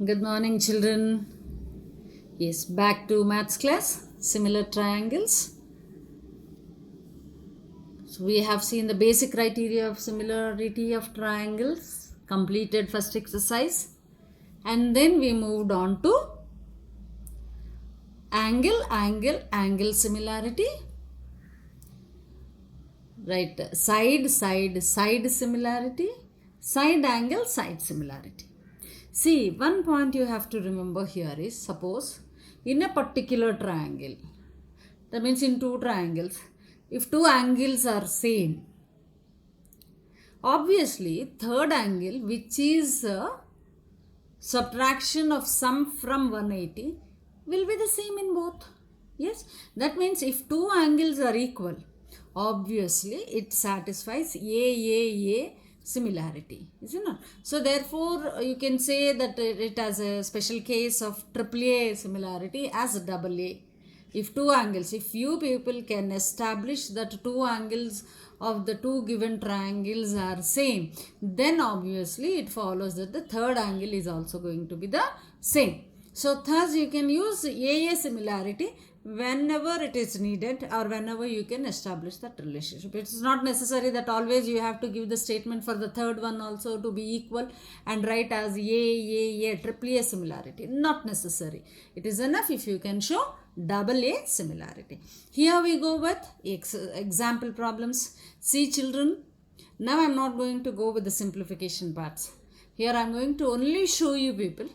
Good morning, children. Yes, back to maths class. Similar triangles. So, we have seen the basic criteria of similarity of triangles, completed first exercise, and then we moved on to angle similarity. Right, side similarity, side similarity. See, one point you have to remember here is suppose in a particular triangle, that means in two triangles, if two angles are same, obviously third angle, which is a subtraction of sum from 180, will be the same in both. Yes, that means if two angles are equal, obviously it satisfies a similarity, is it not? So therefore you can say that it has a special case of triple A similarity as double A. If two angles, if you people can establish that two angles of the two given triangles are same, then obviously it follows that the third angle is also going to be the same. So thus you can use a similarity whenever it is needed or whenever you can establish that relationship. It is not necessary that always you have to give the statement for the third one also to be equal and write as triple A similarity. Not necessary. It is enough if you can show double A similarity. Here we go with example problems. See children, now I am not going to go with the simplification parts. Here I am going to only show you people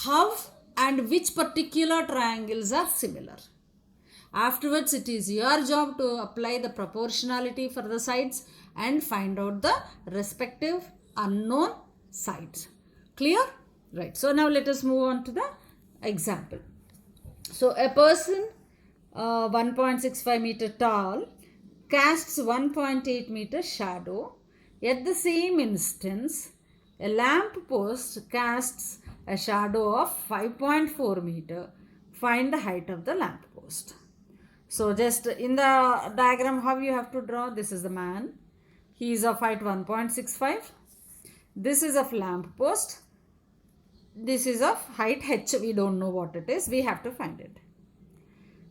how and which particular triangles are similar. Afterwards, it is your job to apply the proportionality for the sides and find out the respective unknown sides. Clear? Right. So now let us move on to the example. So a person 1.65 meter tall casts 1.8 meter shadow. At the same instance, a lamp post casts a shadow of 5.4 meter. Find the height of the lamp post. So just in the diagram, how you have to draw? This is the man. He is of height 1.65. This is of lamp post. This is of height h. We don't know what it is. We have to find it.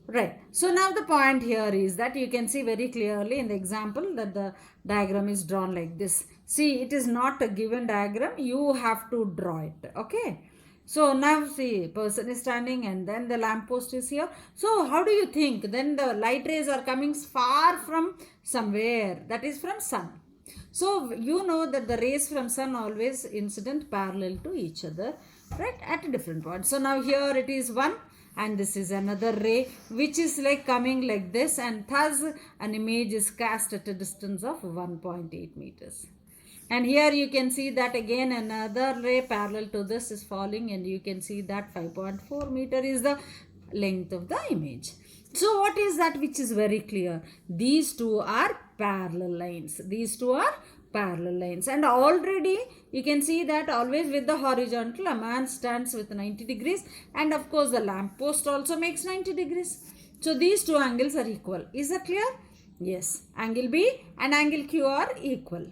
Right. So now the point here is that you can see very clearly in the example that the diagram is drawn like this. See, it is not a given diagram. You have to draw it. Okay. So now see, person is standing and then the lamppost is here. So how do you think? Then the light rays are coming far from somewhere. That is from sun. So you know that the rays from sun always incident parallel to each other, right, at a different point. So now here it is one and this is another ray which is like coming like this, and thus an image is cast at a distance of 1.8 meters. And here you can see that again another ray parallel to this is falling, and you can see that 5.4 meter is the length of the image. So what is that which is very clear? These two are parallel lines. These two are parallel lines. And already you can see that always with the horizontal, a man stands with 90 degrees. And of course the lamp post also makes 90 degrees. So these two angles are equal. Is that clear? Yes. Angle B and angle Q are equal.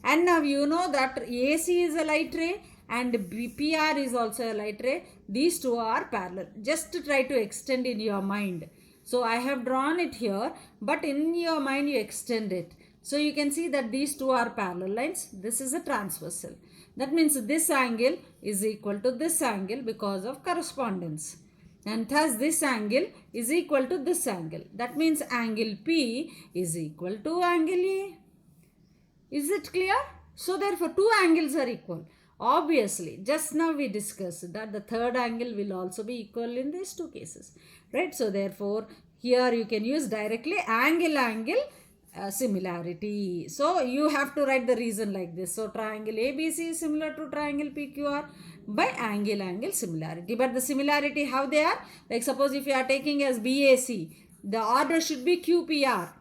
And now you know that AC is a light ray and PR is also a light ray. These two are parallel. Just to try to extend in your mind. So I have drawn it here, but in your mind you extend it. So you can see that these two are parallel lines. This is a transversal. That means this angle is equal to this angle because of correspondence. And thus this angle is equal to this angle. That means angle P is equal to angle A. Is it clear? So therefore two angles are equal. Obviously, just now we discussed that the third angle will also be equal in these two cases. Right? So therefore, here you can use directly angle similarity. So you have to write the reason like this. So triangle ABC is similar to triangle PQR by angle similarity. But the similarity, how they are? Like suppose if you are taking as BAC, the order should be QPR.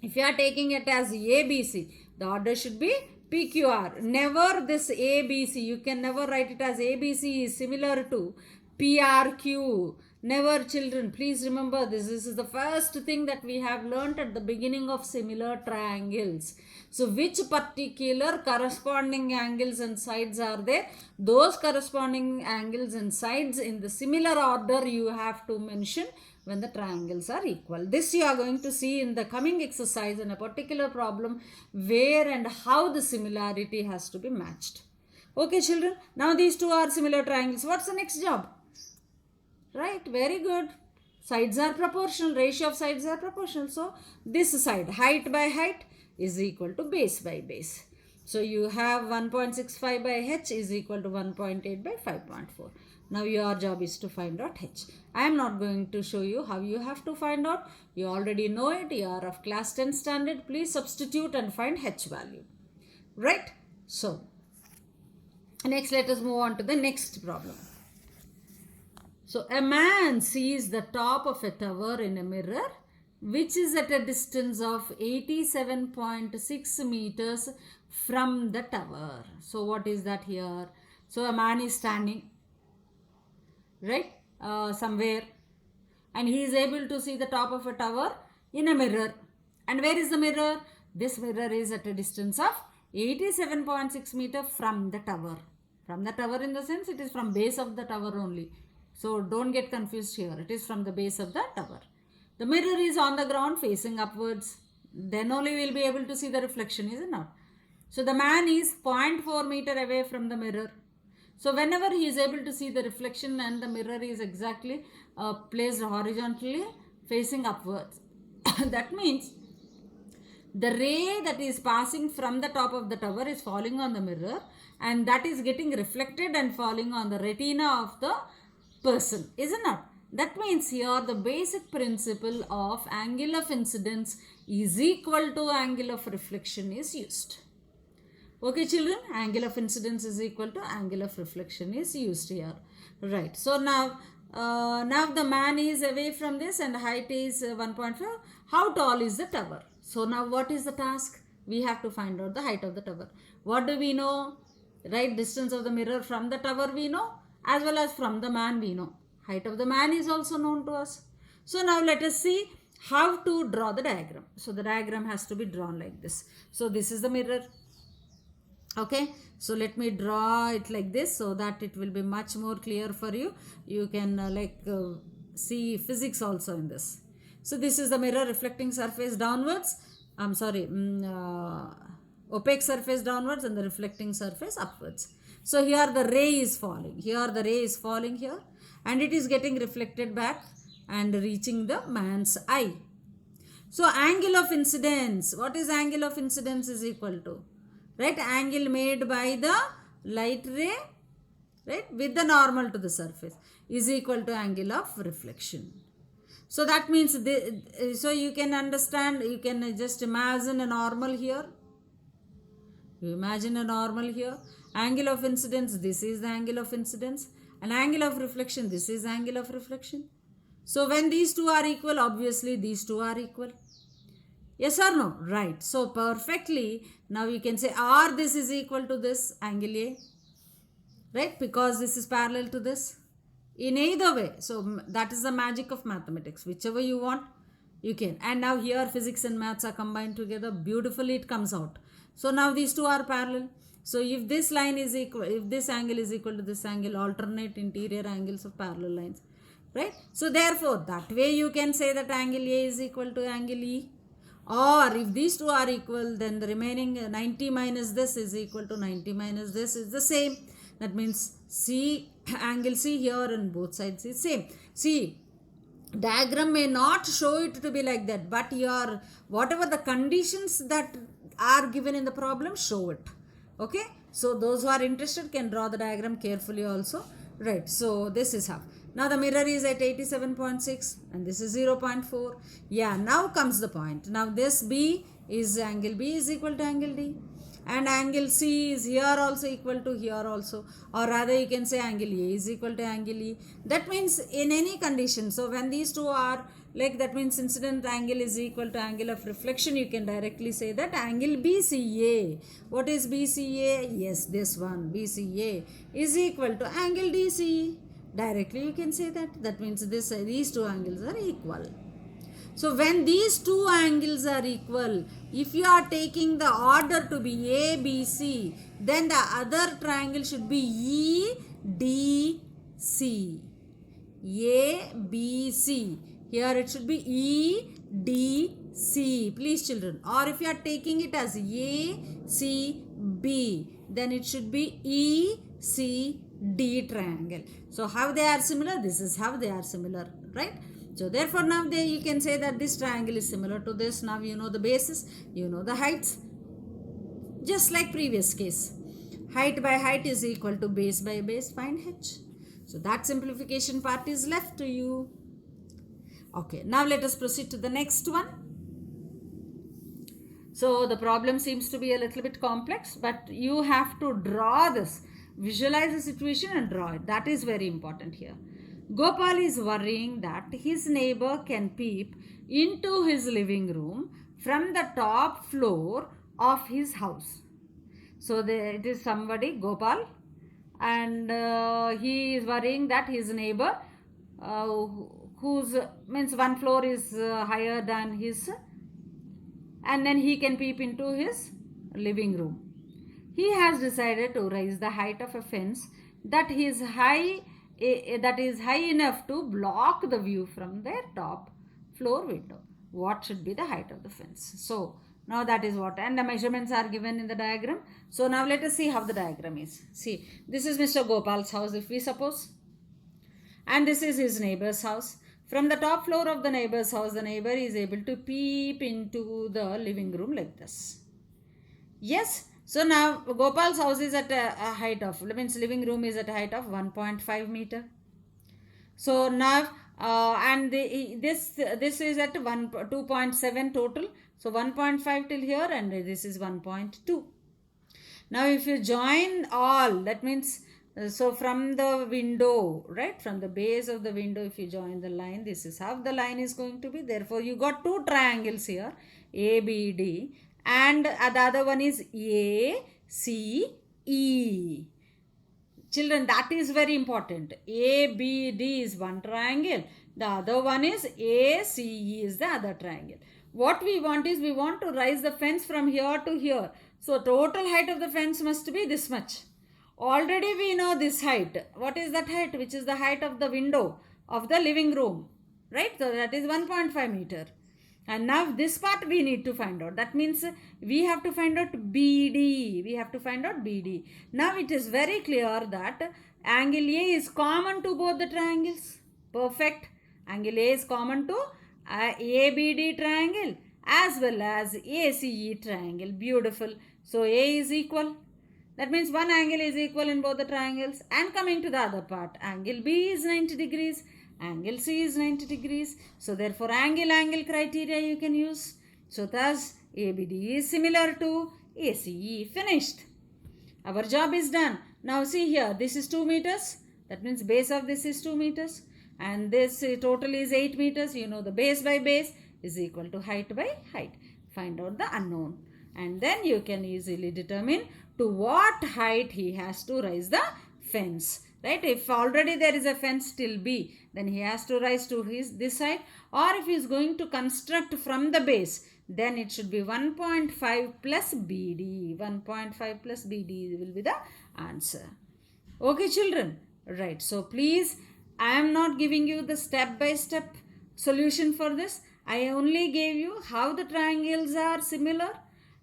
If you are taking it as ABC, the order should be PQR. Never this ABC. You can never write it as ABC is similar to PRQ. Never, children, please remember this. This is the first thing that we have learnt at the beginning of similar triangles. So, which particular corresponding angles and sides are there? Those corresponding angles and sides in the similar order you have to mention when the triangles are equal. This you are going to see in the coming exercise in a particular problem where and how the similarity has to be matched. Okay, children. Now these two are similar triangles. What's the next job? Right, very good. Sides are proportional, ratio of sides are proportional. So this side, height by height is equal to base by base. So you have 1.65 by h is equal to 1.8 by 5.4. Now your job is to find out h. I am not going to show you how you have to find out. You already know it. You are of class 10 standard. Please substitute and find h value. Right? So next let us move on to the next problem. So a man sees the top of a tower in a mirror which is at a distance of 87.6 meters from the tower. So what is that here? So a man is standing, right, somewhere, and he is able to see the top of a tower in a mirror. And where is the mirror? This mirror is at a distance of 87.6 meters from the tower. From the tower in the sense it is from base of the tower only. So don't get confused here. It is from the base of the tower. The mirror is on the ground facing upwards. Then only we will be able to see the reflection, is it not? So the man is 0.4 meter away from the mirror. So whenever he is able to see the reflection and the mirror is exactly placed horizontally facing upwards. That means the ray that is passing from the top of the tower is falling on the mirror and that is getting reflected and falling on the retina of the person, isn't it? That means here the basic principle of angle of incidence is equal to angle of reflection is used. Okay, children, angle of incidence is equal to angle of reflection is used here. Right. So now the man is away from this and height is 1.5. How tall is the tower? So now what is the task? We have to find out the height of the tower. What do we know? Right, distance of the mirror from the tower we know, as well as from the man we know. Height of the man is also known to us. So now let us see how to draw the diagram. So the diagram has to be drawn like this. So this is the mirror. Okay, so let me draw it like this so that it will be much more clear for you. You can see physics also in this. So this is the mirror, reflecting surface downwards. Opaque surface downwards and the reflecting surface upwards. So here the ray is falling. Here the ray is falling here and it is getting reflected back and reaching the man's eye. So angle of incidence. What is angle of incidence is equal to? Right, angle made by the light ray, right, with the normal to the surface is equal to angle of reflection. So that means, so you can understand, you can just imagine a normal here. You imagine a normal here. Angle of incidence, this is the angle of incidence. And angle of reflection, this is angle of reflection. So when these two are equal, obviously these two are equal. Yes or no? Right. So perfectly, now you can say or this is equal to this angle A. Right? Because this is parallel to this. In either way. So that is the magic of mathematics. Whichever you want, you can. And now here physics and maths are combined together. Beautifully it comes out. So now these two are parallel. So if this line is equal, if this angle is equal to this angle, alternate interior angles of parallel lines. Right? So therefore, that way you can say that angle A is equal to angle E. Or if these two are equal, then the remaining 90 minus this is equal to 90 minus this is the same. That means C, angle C here and both sides is same. See, diagram may not show it to be like that, but your whatever the conditions that are given in the problem, show it. Okay. So those who are interested can draw the diagram carefully also. Right. So this is how. Now the mirror is at 87.6 and this is 0.4. Yeah, now comes the point. Now this B is angle B is equal to angle D. And angle C is here also equal to here also. Or rather you can say angle A is equal to angle E. That means in any condition. So when these two are like, that means incident angle is equal to angle of reflection. You can directly say that angle BCA. What is BCA? Yes, this one BCA is equal to angle DCE. Directly you can say that. That means these two angles are equal. So when these two angles are equal, if you are taking the order to be A, B, C, then the other triangle should be E, D, C. A, B, C. Here it should be E, D, C. Please children. Or if you are taking it as A, C, B, then it should be E, C, D triangle. So how they are similar? This is how they are similar, right? So therefore now you can say that this triangle is similar to this. Now you know the bases, you know the heights. Just like previous case. Height by height is equal to base by base. Find H. So that simplification part is left to you. Okay, now let us proceed to the next one. So the problem seems to be a little bit complex, but you have to draw this. Visualize the situation and draw it. That is very important here. Gopal is worrying that his neighbor can peep into his living room from the top floor of his house. So it is somebody, Gopal, and he is worrying that his neighbor, whose means one floor is higher than his, and then he can peep into his living room. He has decided to raise the height of a fence that is high enough to block the view from their top floor window. What should be the height of the fence? So now that is what, and the measurements are given in the diagram. So now let us see how the diagram is. See, this is Mr. Gopal's house, if we suppose, and this is his neighbor's house. From the top floor of the neighbor's house, the neighbor is able to peep into the living room like this. Yes. So now Gopal's house is at a height of, means living room is at a height of 1.5 meter. So now and this is at 2.7 total. So 1.5 till here, and this is 1.2. Now if you join all, that means so from the window, right, from the base of the window, if you join the line, this is how the line is going to be. Therefore you got two triangles here, A, B, D, and the other one is A, C, E. Children, that is very important. A, B, D is one triangle. The other one is A, C, E is the other triangle. What we want is, we want to raise the fence from here to here. So total height of the fence must be this much. Already we know this height. What is that height? Which is the height of the window of the living room, right? So that is 1.5 meter. And now this part we need to find out. That means we have to find out BD. We have to find out BD. Now it is very clear that angle A is common to both the triangles. Perfect. Angle A is common to ABD triangle as well as ACE triangle. Beautiful. So A is equal. That means one angle is equal in both the triangles. And coming to the other part, angle B is 90 degrees. Angle C is 90 degrees. So therefore angle criteria you can use. So thus ABD is similar to ACE. Finished. Our job is done. Now see here, this is 2 meters. That means base of this is 2 meters. And this total is 8 meters. You know the base by base is equal to height by height. Find out the unknown. And then you can easily determine to what height he has to raise the fence. Right? If already there is a fence till B, then he has to rise to this side. Or if he is going to construct from the base, then it should be 1.5 plus BD. 1.5 plus BD will be the answer. Okay, children? Right. So please, I am not giving you the step-by-step solution for this. I only gave you how the triangles are similar.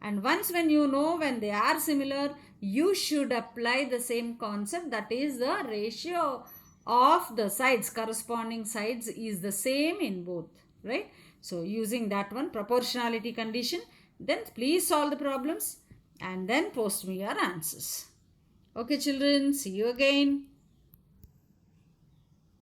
And once when you know when they are similar, you should apply the same concept, that is the ratio of the sides, corresponding sides is the same in both, right? So using that one, proportionality condition, then please solve the problems and then post me your answers. Okay children, see you again.